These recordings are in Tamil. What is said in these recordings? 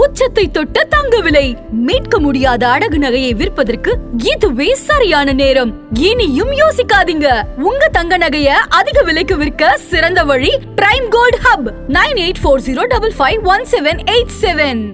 உச்சத்தை தொட்ட தங்க விலை மீட்க முடியாத அடகு நகையை விற்பதற்கு இதுவே சரியான நேரம். இனியும் யோசிக்காதீங்க. உங்க தங்க நகைய அதிக விலைக்கு விற்க சிறந்த வழி பிரைம் கோல்ட் ஹப் 9840551787.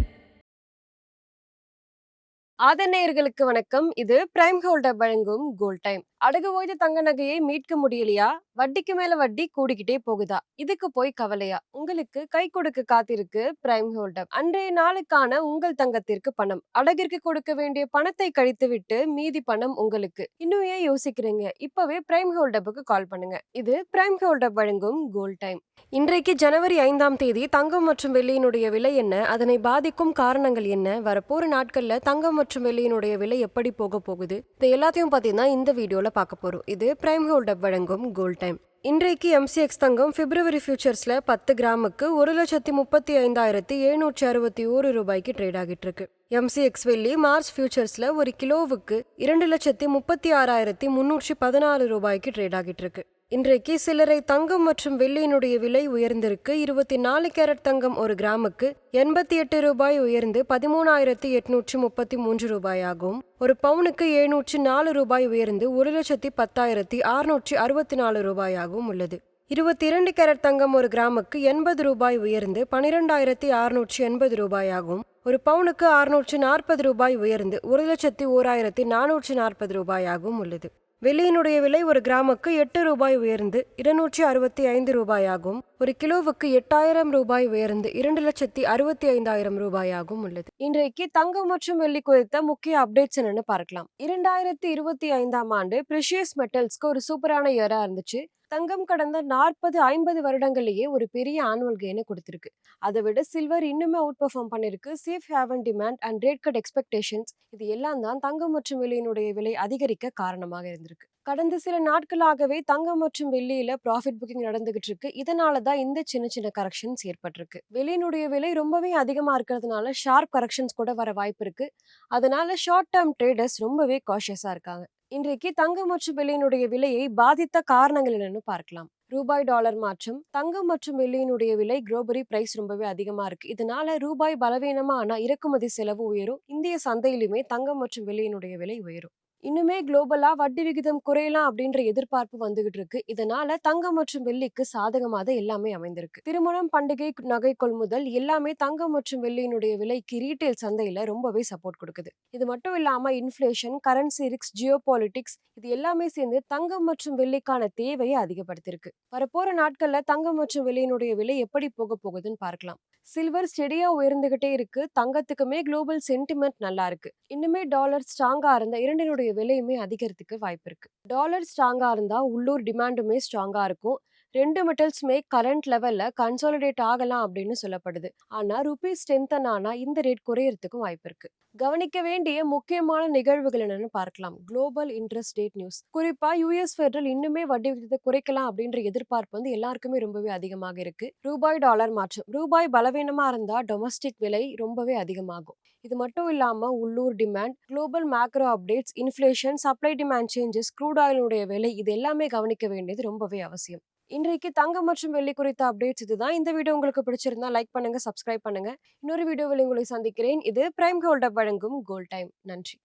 ஆதநேயர்களுக்கு வணக்கம். இது பிரைம் கோல்ட் வழங்கும் கோல்ட் டைம். அடகு ஓய்ந்த தங்க நகையை மீட்க முடியலையா? வட்டிக்கு மேல வட்டி கூடிக்கிட்டே போகுதா? இதுக்கு போய் கவலையா? உங்களுக்கு கை கொடுக்க காத்திருக்கு பிரைம் கோல்ட். அன்றைய நாளுக்கான உங்கள் தங்கத்திற்கு பணம். அடகிற்கு கொடுக்க வேண்டிய பணத்தை கழித்து விட்டு மீதி பணம் உங்களுக்கு. இன்னும் ஏன் யோசிக்கிறீங்க? இப்பவே பிரைம் கோல்ட் கால் பண்ணுங்க. இது பிரைம் கோல்ட் வழங்கும் கோல்ட் டைம். இன்றைக்கு ஜனவரி 5ஆம் தேதி தங்கம் மற்றும் வெள்ளியினுடைய விலை என்ன? அதனை பாதிக்கும் காரணங்கள் என்ன? வரப்போற நாட்கள்ல தங்கம் மற்றும் வெள்ளியினுடைய விலை எப்படி போக போகுது? இது எல்லாத்தையும் பார்த்தீங்கன்னா இந்த வீடியோல பார்க்க போறோம். இது பிரைம் கோல்ட் வழங்கும் கோல்ட் டைம். இன்றைக்கு MCX தங்கம் பிப்ரவரி ஃபியூச்சர்ஸ்ல 10 கிராமுக்கு 1,35,761 ரூபாய்க்கு ட்ரேட் ஆகிட்டு இருக்கு. MCX வெள்ளி மார்ச் ஃபியூச்சர்ஸ்ல ஒரு கிலோவுக்கு 2,36,314 ரூபாய்க்கு ட்ரேட் ஆகிட்டு இருக்கு. இன்றைக்கு சில்லறை தங்கம் மற்றும் வெள்ளியினுடைய விலை உயர்ந்திருக்கு. 24 கேரட் தங்கம் ஒரு கிராமுக்கு 88 ரூபாய் உயர்ந்து 13,833 ரூபாயாகவும், ஒரு பவுனுக்கு 704 ரூபாய் உயர்ந்து 1,10,664 ரூபாயாகவும் உள்ளது. 22 கேரட் தங்கம் ஒரு கிராமுக்கு 80 ரூபாய் உயர்ந்து 12,680 ரூபாயாகவும், ஒரு பவுனுக்கு 640 ரூபாய் உயர்ந்து 1,01,440 ரூபாயாகவும் உள்ளது. வெள்ளியினுடைய விலை ஒரு கிராமுக்கு 8 ரூபாய் உயர்ந்து 265 ரூபாயாகவும், ஒரு கிலோவுக்கு 8,000 ரூபாய் உயர்ந்து 2,65,000 ரூபாயாகவும் உள்ளது. இன்றைக்கு தங்கம் மற்றும் வெள்ளி குறித்த முக்கிய அப்டேட்ஸ் என்னன்னு பார்க்கலாம். 2025ஆம் ஆண்டு பிரிஷியஸ் மெட்டல்ஸ்க்கு ஒரு சூப்பரான இயரா இருந்துச்சு. தங்கம் கடந்த 40-50 வருடங்கள்லயே ஒரு பெரிய ஆனுவல் கெயினை கொடுத்திருக்கு. அதை விட சில்வர் இன்னுமே அவுட் பெர்ஃபார்ம் பண்ணிருக்கு. Safe heaven demand and rate cut expectations இது எல்லாம் தான் தங்கம் மற்றும் வெள்ளியினுடைய விலை அதிகரிக்க காரணமாக இருந்திருக்கு. கடந்த சில நாட்களாகவே தங்கம் மற்றும் வெள்ளியில ப்ராஃபிட் புக்கிங் நடந்துகிட்டு இருக்கு. இதனாலதான் இந்த சின்ன சின்ன கரெக்ஷன்ஸ் ஏற்பட்டிருக்கு. வெள்ளியினுடைய விலை ரொம்பவே அதிகமா இருக்கிறதுனால ஷார்ப் கரெக்ஷன்ஸ் கூட வர வாய்ப்பு இருக்கு. அதனால ஷார்ட் டேர்ம் ட்ரேடர்ஸ் ரொம்பவே காஷியஸா இருக்காங்க. இன்றைக்கு தங்கம் மற்றும் வெள்ளியினுடைய விலையை பாதித்த காரணங்கள் என்னன்னு பார்க்கலாம். ரூபாய் டாலர் மாற்றம். தங்கம் மற்றும் வெள்ளியினுடைய விலை குளோபலி பிரைஸ் ரொம்பவே அதிகமா இருக்கு. இதனால ரூபாய் பலவீனமா ஆனா இறக்குமதி செலவு உயரும். இந்திய சந்தையிலுமே தங்கம் மற்றும் வெள்ளியினுடைய விலை உயரும். இன்னுமே குளோபலா வட்டி விகிதம் குறையலாம் அப்படின்ற எதிர்பார்ப்பு வந்துகிட்டு இருக்கு. இதனால தங்கம் மற்றும் வெள்ளிக்கு சாதகமாக எல்லாமே அமைந்திருக்கு. திருமணம், பண்டிகை, நகை கொள்முதல் எல்லாமே தங்கம் மற்றும் வெள்ளியினுடைய விலைக்கு ரீட்டைல் சந்தையில ரொம்பவே சப்போர்ட் கொடுக்குது. இது மட்டும் இல்லாம inflation, currency risk, Jio politics இது எல்லாமே சேர்ந்து தங்கம் மற்றும் வெள்ளிக்கான தேவையை அதிகப்படுத்திருக்கு. வரப்போற நாட்கள்ல தங்கம் மற்றும் வெள்ளியினுடைய விலை எப்படி போக போகுதுன்னு பார்க்கலாம். சில்வர் ஸ்டெடியா உயர்ந்துகிட்டே இருக்கு. தங்கத்துக்குமே குளோபல் சென்டிமெண்ட் நல்லா இருக்கு. இன்னுமே டாலர் ஸ்ட்ராங்கா இருந்தா இரண்டினுடைய விலையுமே அதிகரித்துக்கு வாய்ப்பு இருக்கு. டாலர் ஸ்ட்ராங்கா இருந்தா உள்ளூர் டிமாண்டுமே ஸ்ட்ராங்கா இருக்கும். ரெண்டு மெட்டல்ஸ்மே கரண்ட் லெவல்ல கன்சாலிடேட் ஆகலாம் அப்படின்னு சொல்லப்படுது. ஆனா ருபீ ஸ்ட்ரென்தன் ஆனா இந்த ரேட் குறையறதுக்கும் வாய்ப்பு இருக்கு. கவனிக்க வேண்டிய முக்கியமான நிகழ்வுகள் என்னன்னு பார்க்கலாம். Global interest rate news. குறிப்பா US ஃபெடரல் இன்னுமே வட்டி விகிதத்தை குறைக்கலாம் அப்படின்ற எதிர்பார்ப்பு எல்லாருக்குமே ரொம்பவே அதிகமாக இருக்கு. ரூபாய் டாலர் மாற்றம். ரூபாய் பலவீனமா இருந்தா டொமஸ்டிக் விலை ரொம்பவே அதிகமாகும். இது மட்டும் இல்லாம உள்ளூர் demand, global macro updates, inflation, supply demand changes, crude ஆயிலுடைய விலை இது எல்லாமே கவனிக்க வேண்டியது ரொம்பவே அவசியம். இன்றைக்கு தங்கம் மற்றும் வெள்ளி குறித்த அப்டேட்ஸ் இதுதான். இந்த வீடியோ உங்களுக்கு பிடிச்சிருந்தா லைக் பண்ணுங்க, சப்ஸ்கிரைப் பண்ணுங்க. இன்னொரு வீடியோவில் உங்களை சந்திக்கிறேன். இது பிரைம் கோல்ட் வழங்கும் கோல்ட் டைம். நன்றி.